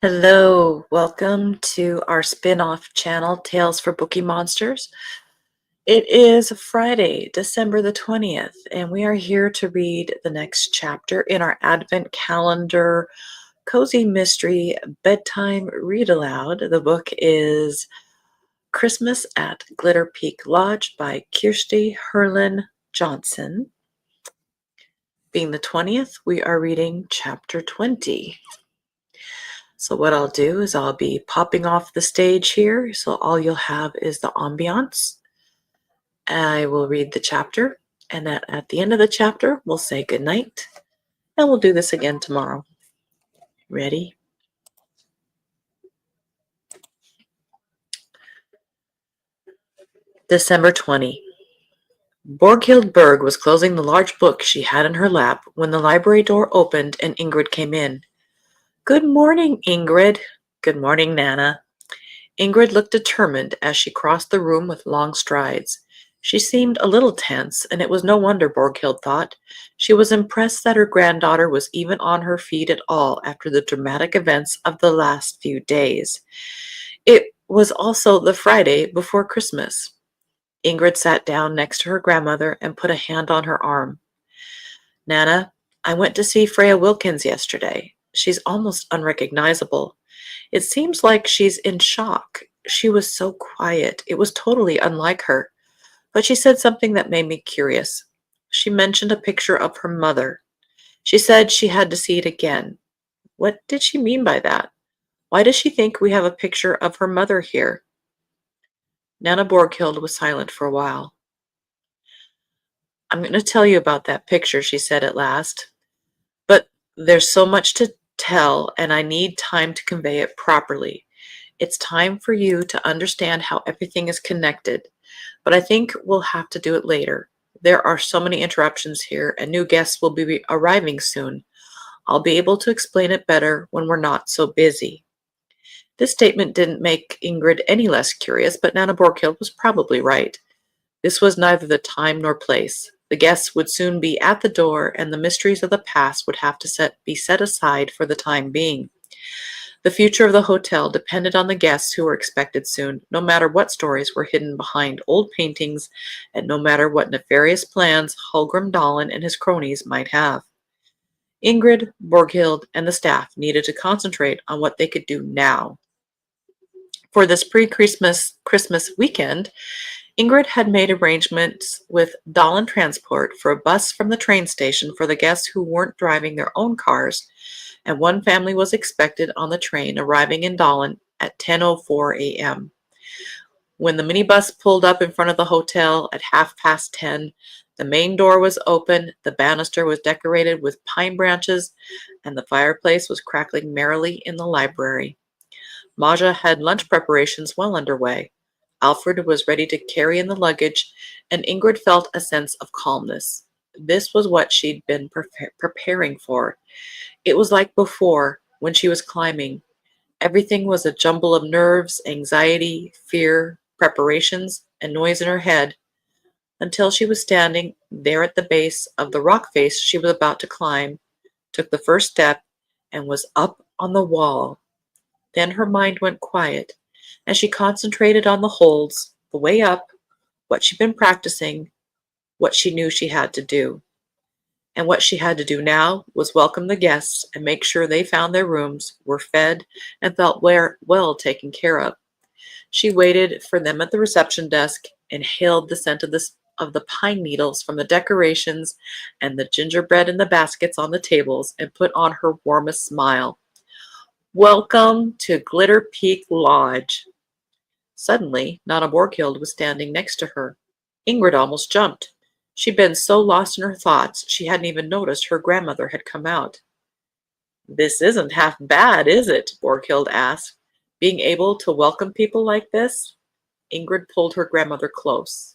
Hello, welcome to our spin-off channel, Tales for Bookeemonsters. It is Friday, December the 20th, and we are here to read the next chapter in our Advent calendar cozy mystery bedtime read-aloud. The book is Christmas at Glitter Peak Lodge by Kjersti Herland Johnsen. Being the 20th, we are reading chapter 20. So what I'll do is I'll be popping off the stage here, so all you'll have is the ambiance. I will read the chapter, and at the end of the chapter, we'll say goodnight, and we'll do this again tomorrow. Ready? December 20. Borghild Berg was closing the large book she had in her lap when the library door opened and Ingrid came in. Good morning, Ingrid. Good morning, Nana. Ingrid looked determined as she crossed the room with long strides. She seemed a little tense, and it was no wonder, Borghild thought. She was impressed that her granddaughter was even on her feet at all after the dramatic events of the last few days. It was also the Friday before Christmas. Ingrid sat down next to her grandmother and put a hand on her arm. Nana, I went to see Freya Wilkins yesterday. She's almost unrecognizable. It seems like she's in shock. She was so quiet. It was totally unlike her. But she said something that made me curious. She mentioned a picture of her mother. She said she had to see it again. What did she mean by that? Why does she think we have a picture of her mother here? Nana Borghild was silent for a while. I'm going to tell you about that picture, she said at last. But there's so much to tell, and I need time to convey it properly. It's time for you to understand how everything is connected. But I think we'll have to do it later. There are so many interruptions here, and new guests will be arriving soon. I'll be able to explain it better when we're not so busy. This statement didn't make Ingrid any less curious, but Nana Borghild was probably right. This was neither the time nor place. The guests would soon be at the door, and the mysteries of the past would have to be set aside for the time being. The future of the hotel depended on the guests who were expected soon, no matter what stories were hidden behind old paintings and no matter what nefarious plans Hallgrim Dallin and his cronies might have. Ingrid, Borghild, and the staff needed to concentrate on what they could do now. For this pre-Christmas weekend, Ingrid had made arrangements with Dallin Transport for a bus from the train station for the guests who weren't driving their own cars, and one family was expected on the train arriving in Dallin at 10:04 a.m. When the minibus pulled up in front of the hotel at 10:30, the main door was open, the banister was decorated with pine branches, and the fireplace was crackling merrily in the library. Maja had lunch preparations well underway. Alfred was ready to carry in the luggage, and Ingrid felt a sense of calmness. This was what she'd been preparing for. It was like before, when she was climbing. Everything was a jumble of nerves, anxiety, fear, preparations, and noise in her head, until she was standing there at the base of the rock face she was about to climb, took the first step, and was up on the wall. Then her mind went quiet, and she concentrated on the holds, the way up, what she'd been practicing, what she knew she had to do. And what she had to do now was welcome the guests and make sure they found their rooms, were fed, and felt well taken care of. She waited for them at the reception desk, inhaled the scent of the pine needles from the decorations and the gingerbread in the baskets on the tables, and put on her warmest smile. Welcome to Glitter Peak Lodge. Suddenly, Nana Borghild was standing next to her. Ingrid almost jumped. She'd been so lost in her thoughts, she hadn't even noticed her grandmother had come out. This isn't half bad, is it? Borghild asked. Being able to welcome people like this? Ingrid pulled her grandmother close.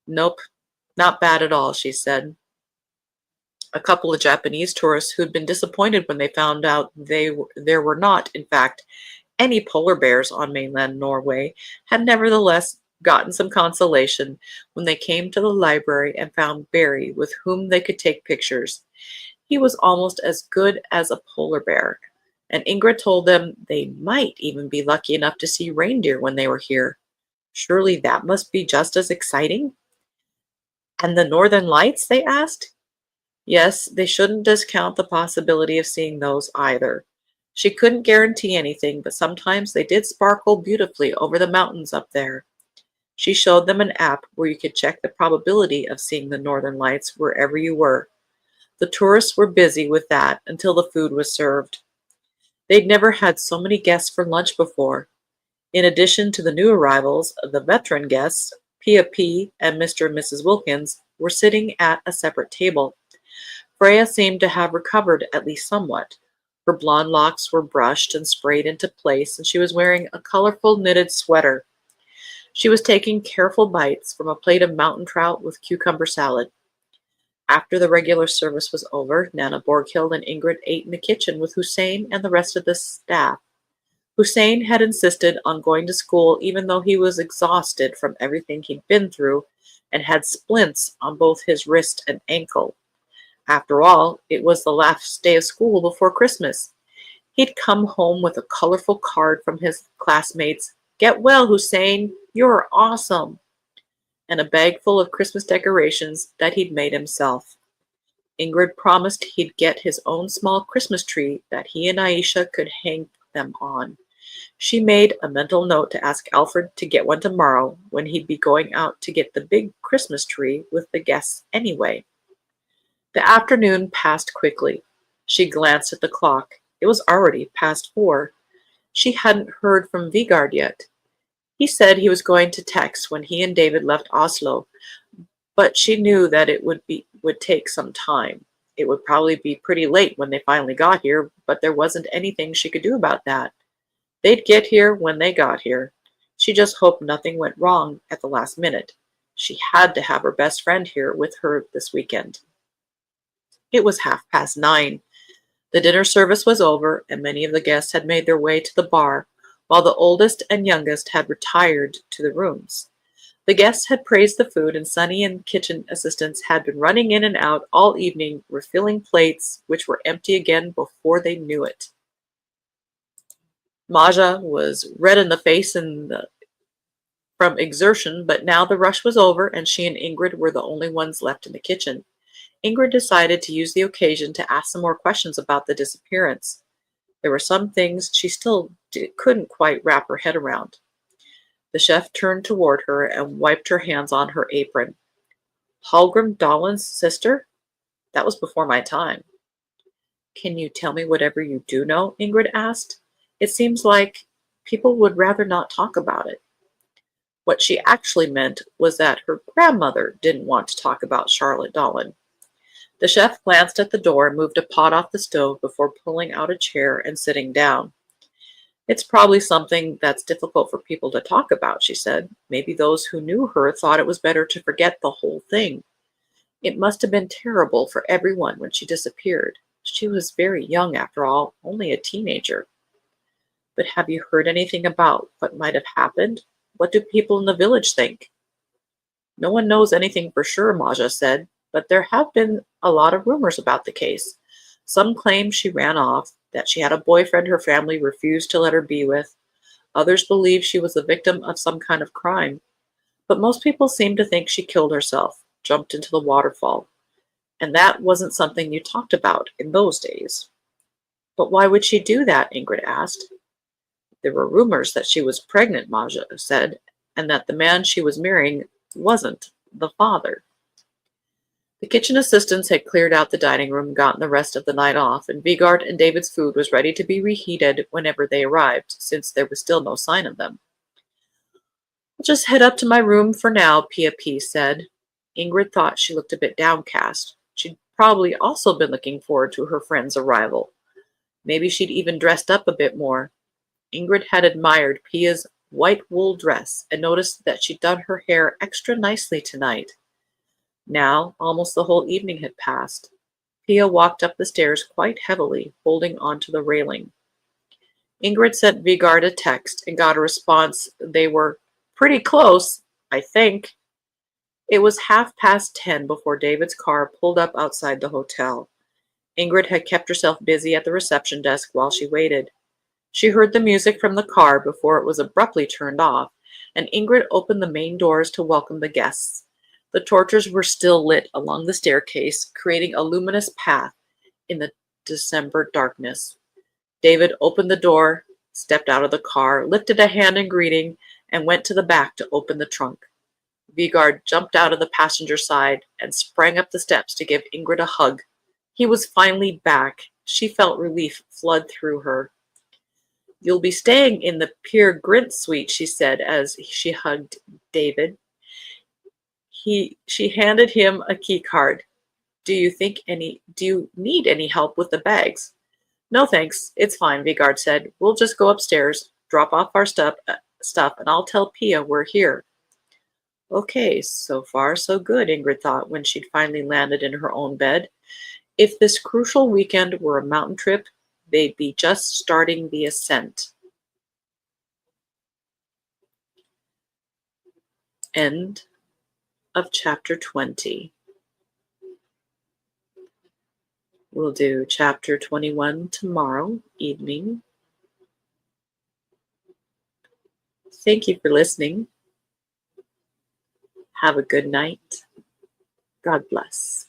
Nope, not bad at all, she said. A couple of Japanese tourists who'd been disappointed when they found out there were not, in fact, any polar bears on mainland Norway had nevertheless gotten some consolation when they came to the library and found Barry, with whom they could take pictures. He was almost as good as a polar bear. and Ingrid told them they might even be lucky enough to see reindeer when they were here. Surely that must be just as exciting. And the northern lights, they asked? Yes, they shouldn't discount the possibility of seeing those either. She couldn't guarantee anything, but sometimes they did sparkle beautifully over the mountains up there. She showed them an app where you could check the probability of seeing the northern lights wherever you were. The tourists were busy with that until the food was served. They'd never had so many guests for lunch before. In addition to the new arrivals, the veteran guests, Pia P. and Mr. and Mrs. Wilkins, were sitting at a separate table. Freya seemed to have recovered at least somewhat. Her blonde locks were brushed and sprayed into place, and she was wearing a colorful knitted sweater. She was taking careful bites from a plate of mountain trout with cucumber salad. After the regular service was over, Nana Borghild and Ingrid ate in the kitchen with Hussein and the rest of the staff. Hussein had insisted on going to school even though he was exhausted from everything he'd been through and had splints on both his wrist and ankle. After all, it was the last day of school before Christmas. He'd come home with a colorful card from his classmates. "Get well, Hussein. You're awesome." And a bag full of Christmas decorations that he'd made himself. Ingrid promised he'd get his own small Christmas tree that he and Aisha could hang them on. She made a mental note to ask Alfred to get one tomorrow when he'd be going out to get the big Christmas tree with the guests anyway. The afternoon passed quickly. She glanced at the clock. It was already past 4. She hadn't heard from Vigard yet. He said he was going to text when he and David left Oslo, but she knew that it would take some time. It would probably be pretty late when they finally got here, but there wasn't anything she could do about that. They'd get here when they got here. She just hoped nothing went wrong at the last minute. She had to have her best friend here with her this weekend. It was 9:30. The dinner service was over, and many of the guests had made their way to the bar, while the oldest and youngest had retired to the rooms. The guests had praised the food, and Sunny and kitchen assistants had been running in and out all evening, refilling plates, which were empty again before they knew it. Maja was red in the face from exertion, but now the rush was over, and she and Ingrid were the only ones left in the kitchen. Ingrid decided to use the occasion to ask some more questions about the disappearance. There were some things she still couldn't quite wrap her head around. The chef turned toward her and wiped her hands on her apron. Hallgrim Dahlon's sister? That was before my time. Can you tell me whatever you do know? Ingrid asked. It seems like people would rather not talk about it. What she actually meant was that her grandmother didn't want to talk about Charlotte Dahlon. The chef glanced at the door and moved a pot off the stove before pulling out a chair and sitting down. It's probably something that's difficult for people to talk about, she said. Maybe those who knew her thought it was better to forget the whole thing. It must have been terrible for everyone when she disappeared. She was very young after all, only a teenager. But have you heard anything about what might have happened? What do people in the village think? No one knows anything for sure, Maja said, but there have been a lot of rumors about the case. Some claim she ran off, that she had a boyfriend her family refused to let her be with. Others believe she was the victim of some kind of crime. But most people seem to think she killed herself, jumped into the waterfall. And that wasn't something you talked about in those days. But why would she do that? Ingrid asked. There were rumors that she was pregnant, Maja said, and that the man she was marrying wasn't the father. The kitchen assistants had cleared out the dining room and gotten the rest of the night off, and Vigard and David's food was ready to be reheated whenever they arrived, since there was still no sign of them. I'll just head up to my room for now, Pia P. said. Ingrid thought she looked a bit downcast. She'd probably also been looking forward to her friend's arrival. Maybe she'd even dressed up a bit more. Ingrid had admired Pia's white wool dress and noticed that she'd done her hair extra nicely tonight. Now, almost the whole evening had passed. Pia walked up the stairs quite heavily, holding onto the railing. Ingrid sent Vigard a text and got a response. They were pretty close, I think. It was 10:30 before David's car pulled up outside the hotel. Ingrid had kept herself busy at the reception desk while she waited. She heard the music from the car before it was abruptly turned off, and Ingrid opened the main doors to welcome the guests. The torches were still lit along the staircase, creating a luminous path in the December darkness. David opened the door, stepped out of the car, lifted a hand in greeting, and went to the back to open the trunk. Vigard jumped out of the passenger side and sprang up the steps to give Ingrid a hug. He was finally back. She felt relief flood through her. "You'll be staying in the Peer Gynt suite," she said as she hugged David. She handed him a key card. Do you need any help with the bags?" "No, thanks. It's fine," Vigard said. "We'll just go upstairs, drop off our stuff, and I'll tell Pia we're here." Okay, so far so good, Ingrid thought when she'd finally landed in her own bed. If this crucial weekend were a mountain trip, they'd be just starting the ascent. End of chapter 20. We'll do chapter 21 tomorrow evening. Thank you for listening. Have a good night. God bless.